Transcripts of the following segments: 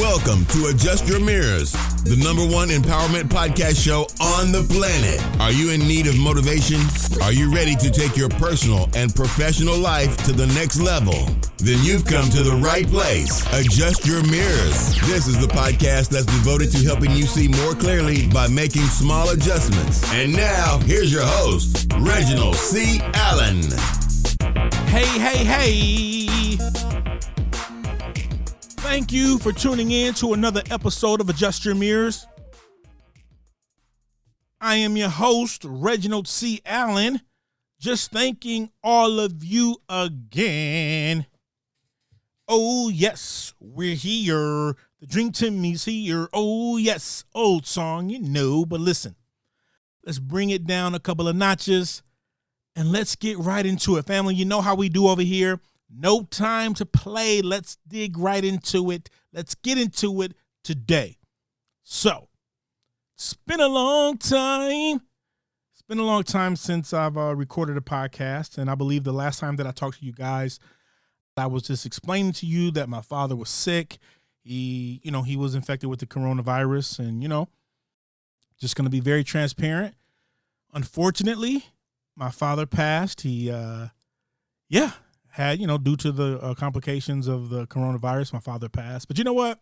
Welcome to Adjust Your Mirrors, the #1 empowerment podcast show on the planet. Are you in need of motivation? Are you ready to take your personal and professional life to the next level? Then you've come to the right place. Adjust Your Mirrors. This is the podcast that's devoted to helping you see more clearly by making small adjustments. And now, here's your host, Reginald C. Allen. Hey. Thank you for tuning in to another episode of Adjust Your Mirrors. I am your host, Reginald C. Allen. Just thanking all of you again. Oh, yes, we're here. The Dream Team is here. Oh, yes, old song, you know. But listen, let's bring it down a couple of notches and let's get right into it. Family, you know how we do over here. No time to play. Let's dig right into it. Let's get into it today. So, it's been a long time. It's been a long time since I've recorded a podcast. And I believe the last time that I talked to you guys, I was just explaining to you that my father was sick. He was infected with the coronavirus. And, just going to be very transparent. Unfortunately, my father passed. He, had, due to the complications of the coronavirus, my father passed. But you know what?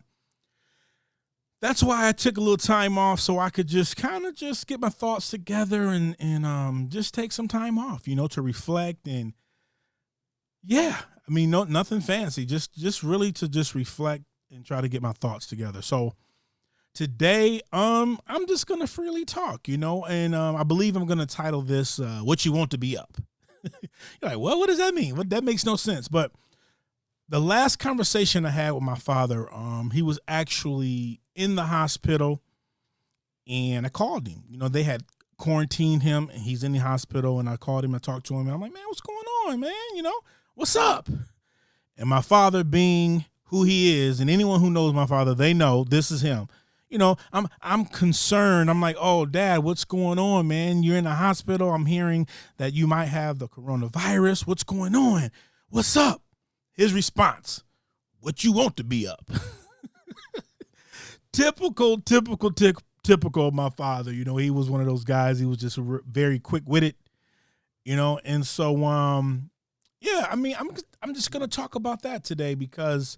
That's why I took a little time off so I could just get my thoughts together and just take some time off, to reflect. And nothing fancy, just really to just reflect and try to get my thoughts together. So today, I'm just going to freely talk, and I believe I'm going to title this, What You Want to Be Up. You're like, well, what does that mean? That makes no sense. But the last conversation I had with my father, he was actually in the hospital, and I called him. They had quarantined him, and he's in the hospital, and I called him and talked to him, and I'm like, man, what's going on, man? What's up? And my father, being who he is, and anyone who knows my father, they know this is him. I'm concerned. I'm like, oh, Dad, what's going on, man? You're in the hospital. I'm hearing that you might have the coronavirus. What's going on? What's up? His response, what you want to be up? Typical of my father. He was one of those guys. He was just very quick-witted, and so, I'm just going to talk about that today because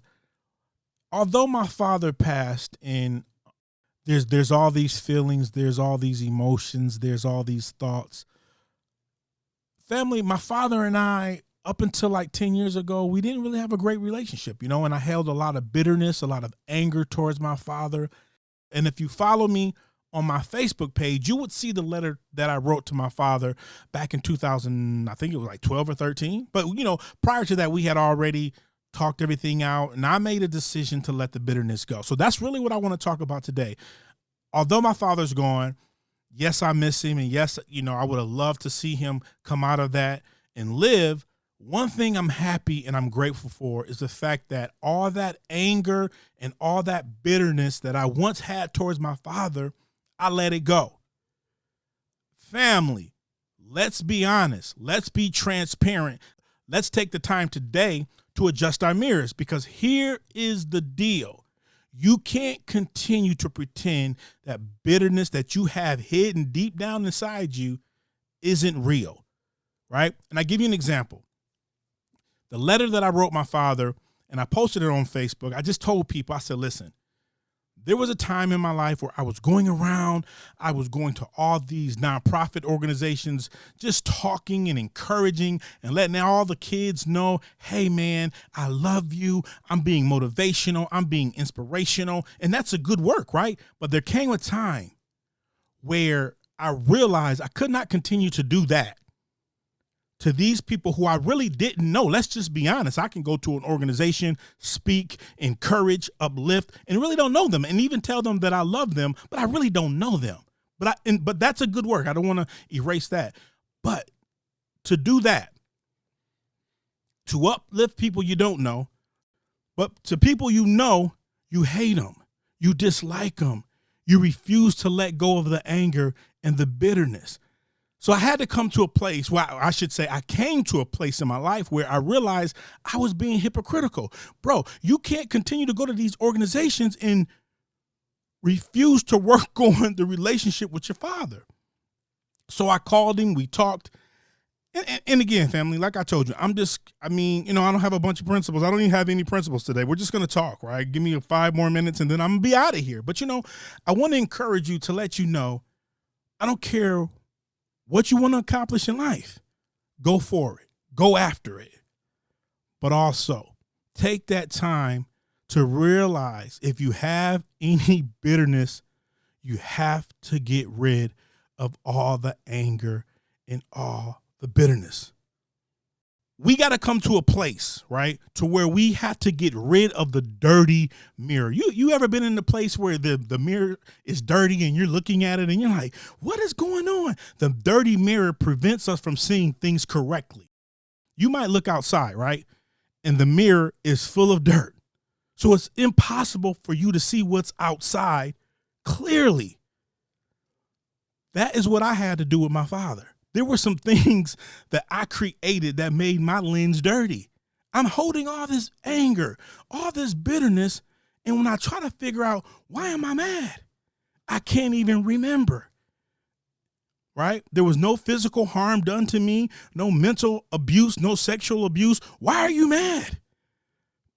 although my father passed and there's all these feelings, there's all these emotions, there's all these thoughts. Family, my father and I, up until like 10 years ago, we didn't really have a great relationship, and I held a lot of bitterness, a lot of anger towards my father. And if you follow me on my Facebook page, you would see the letter that I wrote to my father back in 2000, I think it was like 12 or 13. But, prior to that, we had already talked everything out, and I made a decision to let the bitterness go. So that's really what I want to talk about today. Although my father's gone, yes, I miss him, and yes, I would have loved to see him come out of that and live. One thing I'm happy and I'm grateful for is the fact that all that anger and all that bitterness that I once had towards my father, I let it go. Family, let's be honest. Let's be transparent. Let's take the time today to adjust our mirrors, because here is the deal. You can't continue to pretend that bitterness that you have hidden deep down inside you isn't real, right? And I give you an example. The letter that I wrote my father, and I posted it on Facebook, I just told people, I said, listen, there was a time in my life where I was going around, I was going to all these nonprofit organizations, just talking and encouraging and letting all the kids know, hey, man, I love you. I'm being motivational. I'm being inspirational. And that's a good work, right? But there came a time where I realized I could not continue to do that to these people who I really didn't know. Let's just be honest. I can go to an organization, speak, encourage, uplift, and really don't know them, and even tell them that I love them, but I really don't know them. But that's a good work. I don't want to erase that. But to do that, to uplift people you don't know, but to people you know, you hate them, you dislike them, you refuse to let go of the anger and the bitterness. So I had to come to a place where I should say I came to a place in my life where I realized I was being hypocritical. Bro, you can't continue to go to these organizations and refuse to work on the relationship with your father. So I called him, we talked. And again, family, like I told you, I don't have a bunch of principles. I don't even have any principles today. We're just going to talk, right? Give me 5 more minutes and then I'm going to be out of here. But, I want to encourage you to let you know, I don't care what you want to accomplish in life. Go for it. Go after it. But also take that time to realize if you have any bitterness, you have to get rid of all the anger and all the bitterness. We got to come to a place, right, to where we have to get rid of the dirty mirror. You ever been in the place where the mirror is dirty and you're looking at it and you're like, what is going on? The dirty mirror prevents us from seeing things correctly. You might look outside, right, and the mirror is full of dirt. So it's impossible for you to see what's outside clearly. That is what I had to do with my father. There were some things that I created that made my lens dirty. I'm holding all this anger, all this bitterness, and when I try to figure out why am I mad, I can't even remember. Right? There was no physical harm done to me, no mental abuse, no sexual abuse. Why are you mad?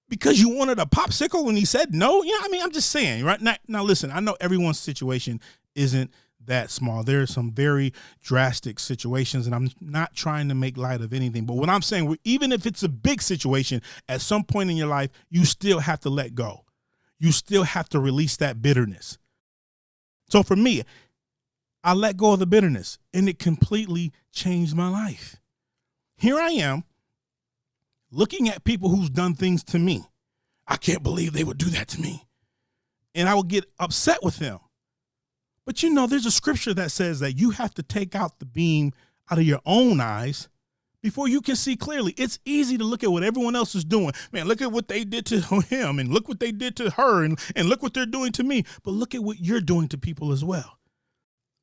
Because you wanted a popsicle and he said no? Yeah, I'm just saying, right? Now listen, I know everyone's situation isn't that small. There are some very drastic situations, and I'm not trying to make light of anything. But what I'm saying, even if it's a big situation, at some point in your life, you still have to let go. You still have to release that bitterness. So for me, I let go of the bitterness, and it completely changed my life. Here I am, looking at people who's done things to me. I can't believe they would do that to me. And I would get upset with them. But there's a scripture that says that you have to take out the beam out of your own eyes before you can see clearly. It's easy to look at what everyone else is doing. Man, look at what they did to him and look what they did to her and look what they're doing to me. But look at what you're doing to people as well.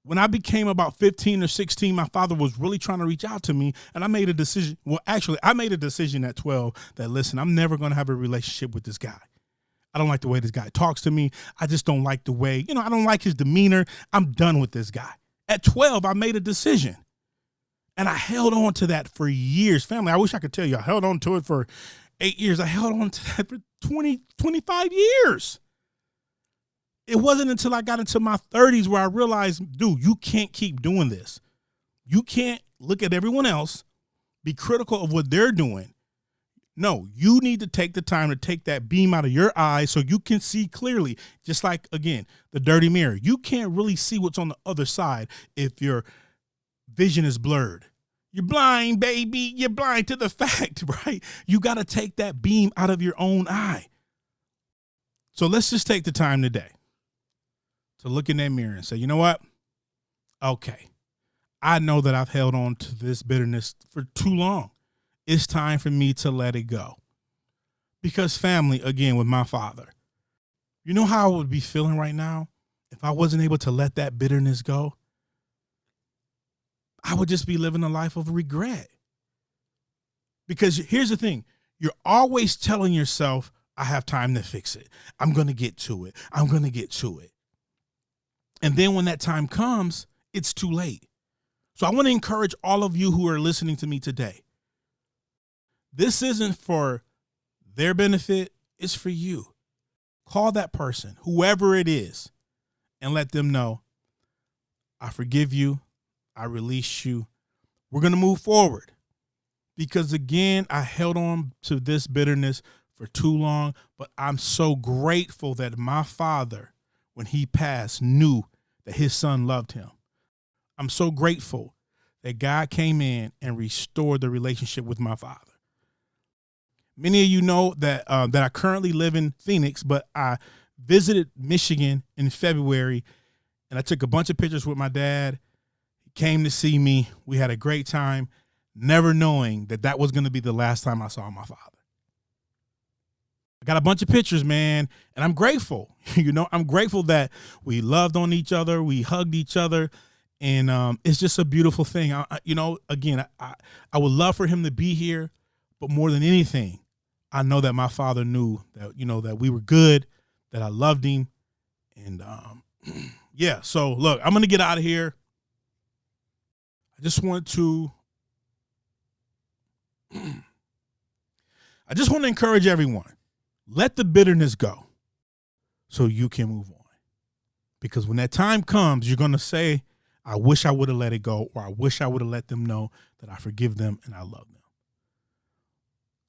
When I became about 15 or 16, my father was really trying to reach out to me, and I made a decision. Well, actually, I made a decision at 12 that, listen, I'm never going to have a relationship with this guy. I don't like the way this guy talks to me. I just don't like the way, I don't like his demeanor. I'm done with this guy. At 12, I made a decision, and I held on to that for years. Family, I wish I could tell you I held on to it for 8 years. I held on to that for 20, 25 years. It wasn't until I got into my 30s where I realized, dude, you can't keep doing this. You can't look at everyone else, be critical of what they're doing. No, you need to take the time to take that beam out of your eye so you can see clearly. Just like, again, the dirty mirror. You can't really see what's on the other side if your vision is blurred. You're blind, baby. You're blind to the fact, right? You got to take that beam out of your own eye. So let's just take the time today to look in that mirror and say, you know what? Okay, I know that I've held on to this bitterness for too long. It's time for me to let it go. Because family, again, with my father, you know how I would be feeling right now if I wasn't able to let that bitterness go? I would just be living a life of regret. Because here's the thing, you're always telling yourself, I have time to fix it. I'm going to get to it. I'm going to get to it. And then when that time comes, it's too late. So I want to encourage all of you who are listening to me today. This isn't for their benefit. It's for you. Call that person, whoever it is, and let them know, I forgive you. I release you. We're going to move forward. Because again, I held on to this bitterness for too long, but I'm so grateful that my father, when he passed, knew that his son loved him. I'm so grateful that God came in and restored the relationship with my father. Many of you know that that I currently live in Phoenix, but I visited Michigan in February, and I took a bunch of pictures with my dad. He came to see me. We had a great time, never knowing that that was going to be the last time I saw my father. I got a bunch of pictures, man, and I'm grateful. I'm grateful that we loved on each other. We hugged each other, And it's just a beautiful thing. I would love for him to be here, but more than anything, I know that my father knew that, that we were good, that I loved him. And yeah, so look, I'm going to get out of here. I just want to encourage everyone. Let the bitterness go so you can move on. Because when that time comes, you're going to say, I wish I would have let it go, or I wish I would have let them know that I forgive them and I love them.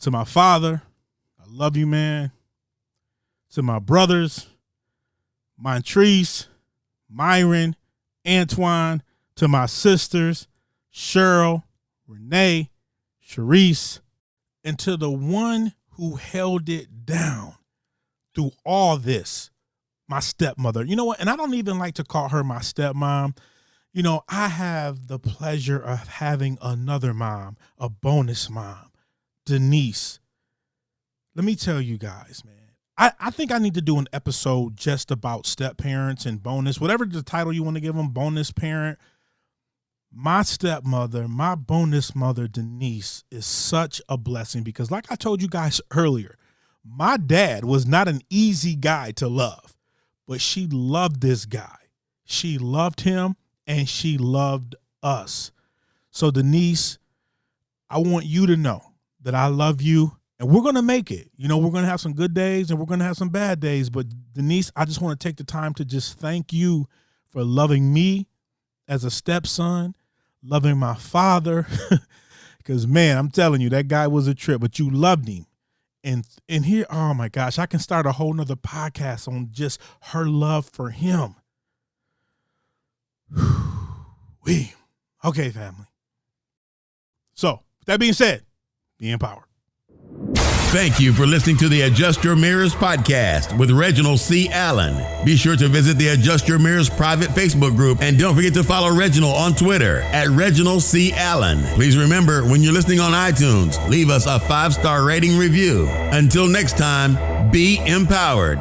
To my father, I love you, man. To my brothers, Montrese, Myron, Antoine, to my sisters, Cheryl, Renee, Sharice, and to the one who held it down through all this, my stepmother. You know what? And I don't even like to call her my stepmom. I have the pleasure of having another mom, a bonus mom, Denise. Let me tell you guys, man, I think I need to do an episode just about step parents and bonus, whatever the title you want to give them, bonus parent. My stepmother, my bonus mother, Denise, is such a blessing because like I told you guys earlier, my dad was not an easy guy to love, but she loved this guy. She loved him and she loved us. So Denise, I want you to know that I love you and we're going to make it. We're going to have some good days and we're going to have some bad days. But Denise, I just want to take the time to just thank you for loving me as a stepson, loving my father, because, man, I'm telling you, that guy was a trip, but you loved him. And here, oh, my gosh, I can start a whole nother podcast on just her love for him. Okay, family. So, with that being said, be empowered. Thank you for listening to the Adjust Your Mirrors podcast with Reginald C. Allen. Be sure to visit the Adjust Your Mirrors private Facebook group and don't forget to follow Reginald on Twitter at Reginald C. Allen. Please remember, when you're listening on iTunes, leave us a 5-star rating review. Until next time, be empowered.